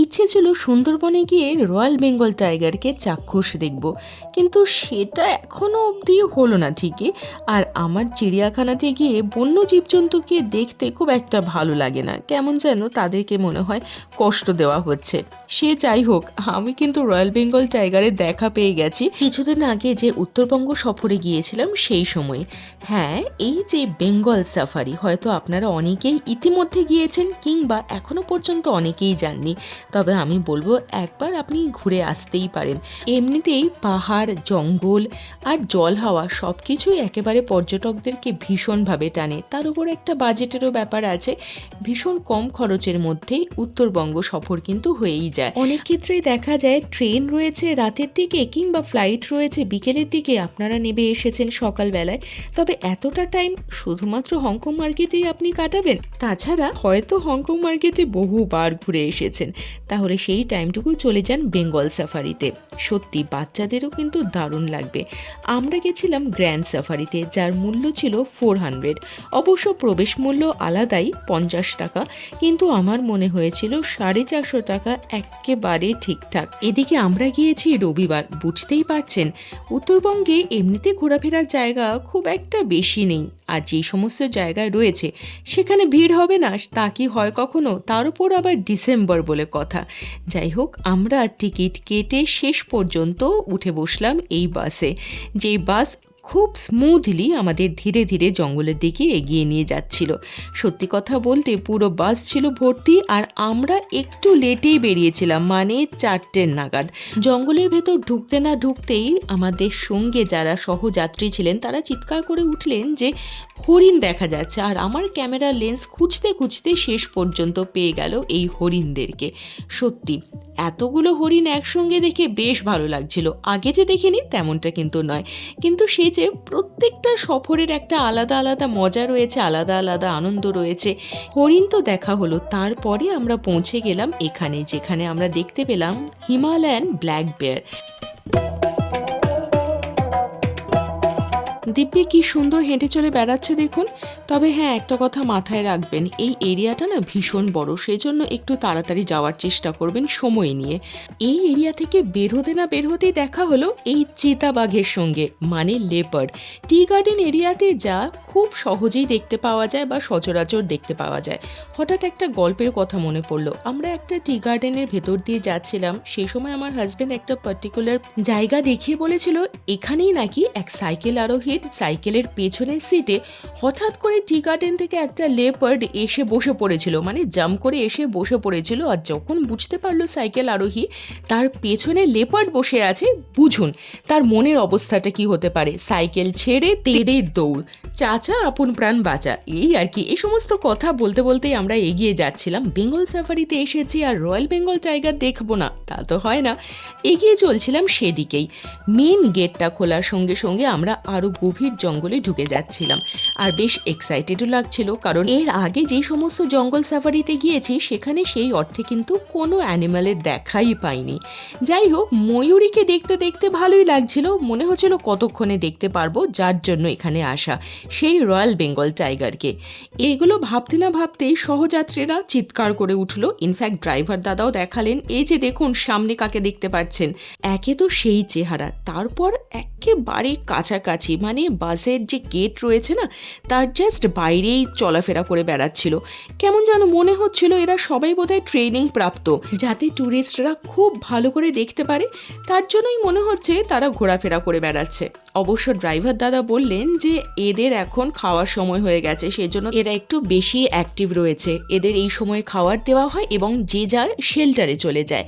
ইচ্ছে ছিল সুন্দরবনে গিয়ে রয়্যাল বেঙ্গল টাইগারকে চাক্ষুষ দেখব, কিন্তু সেটা এখনও অবধি হলো না ঠিকই। আর আমার চিড়িয়াখানাতে গিয়ে বন্য জীবজন্তুকে দেখতে খুব একটা ভালো লাগে না, কেমন যেন তাদেরকে মনে হয় কষ্ট দেওয়া হচ্ছে। সে যাই হোক, আমি কিন্তু রয়্যাল বেঙ্গল টাইগারের দেখা পেয়ে গেছি কিছুদিন আগে যে উত্তরবঙ্গ সফরে গিয়েছিলাম সেই সময়। হ্যাঁ, এই যে বেঙ্গল সাফারি, হয়তো আপনারা অনেকেই ইতিমধ্যে গিয়েছেন কিংবা এখনো পর্যন্ত অনেকেই যাননি, তবে আমি বলবো একবার আপনি ঘুরে আসতেই পারেন। এমনিতেই পাহাড়, জঙ্গল আর জল হাওয়া সব কিছুই একেবারে পর্যটকদেরকে ভীষণভাবে টানে। তার উপর একটা বাজেটেরও ব্যাপার আছে, ভীষণ কম খরচের মধ্যেই উত্তরবঙ্গ সফর কিন্তু হয়েই যায়। অনেক ক্ষেত্রেই দেখা যায় ট্রেন রয়েছে রাতের দিকে কিংবা ফ্লাইট রয়েছে বিকেলের দিকে, আপনারা নেমে এসেছেন সকালবেলায়, তবে এতটা টাইম শুধুমাত্র হংকং মার্কেটেই আপনি কাটাবেন? তাছাড়া হয়তো হংকং মার্কেটে বহুবার ঘুরে এসেছেন, তাহলে সেই টাইমটুকু চলে যান বেঙ্গল সাফারিতে। সত্যি বাচ্চাদেরও কিন্তু দারুণ লাগবে। আমরা গেছিলাম গ্র্যান্ড সাফারিতে, যার মূল্য ছিল 400। অবশ্য প্রবেশ মূল্য আলাদাই 50 টাকা, কিন্তু আমার মনে হয়েছিল 450 টাকা একেবারে ঠিকঠাক। এদিকে আমরা গিয়েছি রবিবার, বুঝতেই পারছেন উত্তরবঙ্গে এমনিতে ঘোরাফেরার জায়গা খুব একটা বেশি নেই, আর যেই সমস্ত জায়গায় রয়েছে সেখানে ভিড় হবে না তা কি হয় কখনো? তার উপর আবার ডিসেম্বর বলে কথা। যাই হোক, আমরা টিকিট কেটে শেষ পর্যন্ত উঠে বসলাম এই বাসে, যেই বাস খুব স্মুথলি আমাদের ধীরে ধীরে জঙ্গলের দিকে এগিয়ে নিয়ে যাচ্ছিল। সত্যি কথা বলতে পুরো বাস ছিল ভর্তি, আর আমরা একটু লেটেই বেরিয়েছিলাম, মানে 4টের নাগাদ। জঙ্গলের ভেতর ঢুকতে না ঢুকতেই আমাদের সঙ্গে যারা সহযাত্রী ছিলেন তারা চিৎকার করে উঠলেন যে হরিণ দেখা যাচ্ছে, আর আমার ক্যামেরা লেন্স খুঁজতে খুঁজতে শেষ পর্যন্ত পেয়ে গেল এই হরিণদেরকে। সত্যি এতগুলো হরিণ একসঙ্গে দেখে বেশ ভালো লাগছিল। আগে যে দেখিনি তেমনটা কিন্তু নয়, কিন্তু সে যে প্রত্যেকটা সফরের একটা আলাদা আলাদা মজা রয়েছে, আলাদা আলাদা আনন্দ রয়েছে। হরিণ তো দেখা হলো, তারপরে আমরা পৌঁছে গেলাম এখানে, যেখানে আমরা দেখতে পেলাম হিমালয়ান ব্ল্যাক বেয়ার। দিব্যি কি সুন্দর হেঁটে চলে বেড়াচ্ছে দেখুন। তবে হ্যাঁ, একটা কথা মাথায় রাখবেন, এই এরিয়াটা না ভীষণ বড়, সেজন্য একটু তাড়াতাড়ি যাওয়ার চেষ্টা করবেন সময় নিয়ে। এই এরিয়া থেকে বের হতে না বের হতেই দেখা হলো এই চিতাবাঘের সঙ্গে, মানে লেপার্ড। টি গার্ডেন এরিয়াতে যা খুব সহজেই দেখতে পাওয়া যায় বা সচরাচর দেখতে পাওয়া যায়। হঠাৎ একটা গল্পের কথা মনে পড়লো। আমরা একটা টি গার্ডেনের ভেতর দিয়ে যাচ্ছিলাম, সেই সময় আমার হাজব্যান্ড একটা পার্টিকুলার জায়গা দেখিয়ে বলেছিল এখানেই নাকি এক সাইকেল আরোহীর সাইকেলের পেছনের সিটে হঠাৎ করে টি গার্ডেন থেকে একটা লেপার্ড এসে বসে পড়েছিল, মানে জাম্প করে এসে বসে পড়েছিল। আর যখন বুঝতে পারলো সাইকেল আরোহী তার পেছনে লেপার্ড বসে আছে, বুঝুন তার মনের অবস্থাটা কি হতে পারে। সাইকেল ছেড়ে তেড়ে দৌড়, চাচা আপন প্রাণ বাঁচা, এই আর কি। এই সমস্ত কথা বলতে বলতেই আমরা এগিয়ে যাচ্ছিলাম। বেঙ্গল সাফারিতে এসেছি আর রয়্যাল বেঙ্গল টাইগার দেখবো না তা তো হয় না, এগিয়ে চলছিলাম সেদিকেই। মেন গেটটা খোলার সঙ্গে সঙ্গে আমরা আরও গভীর জঙ্গলে ঢুকে যাচ্ছিলাম, আর বেশ এক্সাইটেডও লাগছিল, কারণ এর আগে যেই সমস্ত জঙ্গল সাফারিতে গিয়েছি সেখানে সেই অর্থে কিন্তু কোনো অ্যানিমালের দেখাই পাইনি। যাই হোক, ময়ূরীকে দেখতে দেখতে ভালোই লাগছিল, মনে হচ্ছিল কতক্ষণে দেখতে পারবো, যার জন্য এখানে আসা, সেই রয়্যাল বেঙ্গল টাইগারকে। এগুলো ভাবতে না ভাবতেই সহযাত্রীরা চিৎকার করে উঠল। ইনফ্যাক্ট ড্রাইভার দাদাও দেখালেন, এই যে দেখুন সামনে কাকে দেখতে পাচ্ছেন। একে তো সেই চেহারা, তারপর একেবারে কাছাকাছি, মানে বাসের যে গেট রয়েছে না তার জাস্ট বাইরেই চলাফেরা করে বেড়াচ্ছিল। কেমন যেন মনে হচ্ছিল এরা সবাই বোধহয় ট্রেনিং প্রাপ্ত, যাতে ট্যুরিস্টরা খুব ভালো করে দেখতে পারে, তার জন্যই মনে হচ্ছে তারা ঘোরাফেরা করে বেড়াচ্ছে। অবশ্য ড্রাইভার দাদা বললেন যে এদের এখন খাওয়ার সময় হয়ে গেছে, সেজন্য এরা একটু বেশি অ্যাক্টিভ রয়েছে, এদের এই সময় খাবার দেওয়া হয় এবং যে যার শেল্টারে চলে যায়।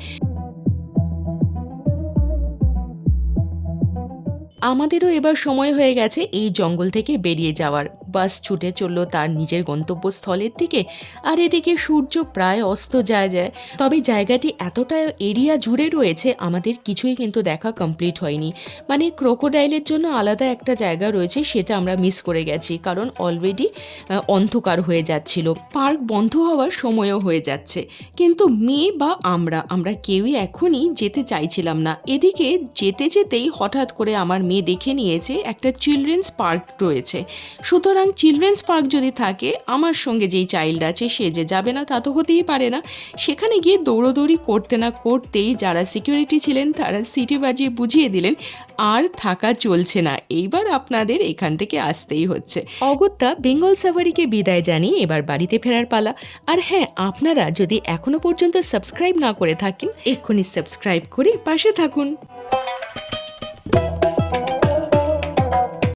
আমাদেরও এবার সময় হয়ে গেছে এই জঙ্গল থেকে বেরিয়ে যাওয়ার। বাস ছুটে চলল তার নিজের গন্তব্যস্থলের দিকে, আর এদিকে সূর্য প্রায় অস্ত যায়। তবে জায়গাটি এতটা এরিয়া জুড়ে রয়েছে, আমাদের কিছুই কিন্তু দেখা কমপ্লিট হয়নি। মানে ক্রোকোডাইলের জন্য আলাদা একটা জায়গা রয়েছে, সেটা আমরা মিস করে গেছি, কারণ অলরেডি অন্ধকার হয়ে যাচ্ছিল, পার্ক বন্ধ হওয়ার সময়ও হয়ে যাচ্ছে। কিন্তু মেয়ে বা আমরা কেউই এখনই যেতে চাইছিলাম না। এদিকে যেতে যেতেই হঠাৎ করে আমার মেয়ে দেখে নিয়েছে একটা চিলড্রেন্স পার্ক রয়েছে। সুতরাং চিলড্রেন্স পার্ক যদি থাকে, আমার সঙ্গে যেই চাইল্ড আছে সে যে যাবে না তা তো হতেই পারে না। সেখানে গিয়ে দৌড়োদৌড়ি করতে না করতেই যারা সিকিউরিটি ছিলেন তারা সিটি বাজিয়ে বুঝিয়ে দিলেন আর থাকা চলছে না, এইবার আপনাদের এখান থেকে আসতেই হচ্ছে। অগত্যা বেঙ্গল সাফারিকে বিদায় জানিয়ে এবার বাড়িতে ফেরার পালা। আর হ্যাঁ, আপনারা যদি এখনো পর্যন্ত সাবস্ক্রাইব না করে থাকেন, এক্ষুনি সাবস্ক্রাইব করে পাশে থাকুন।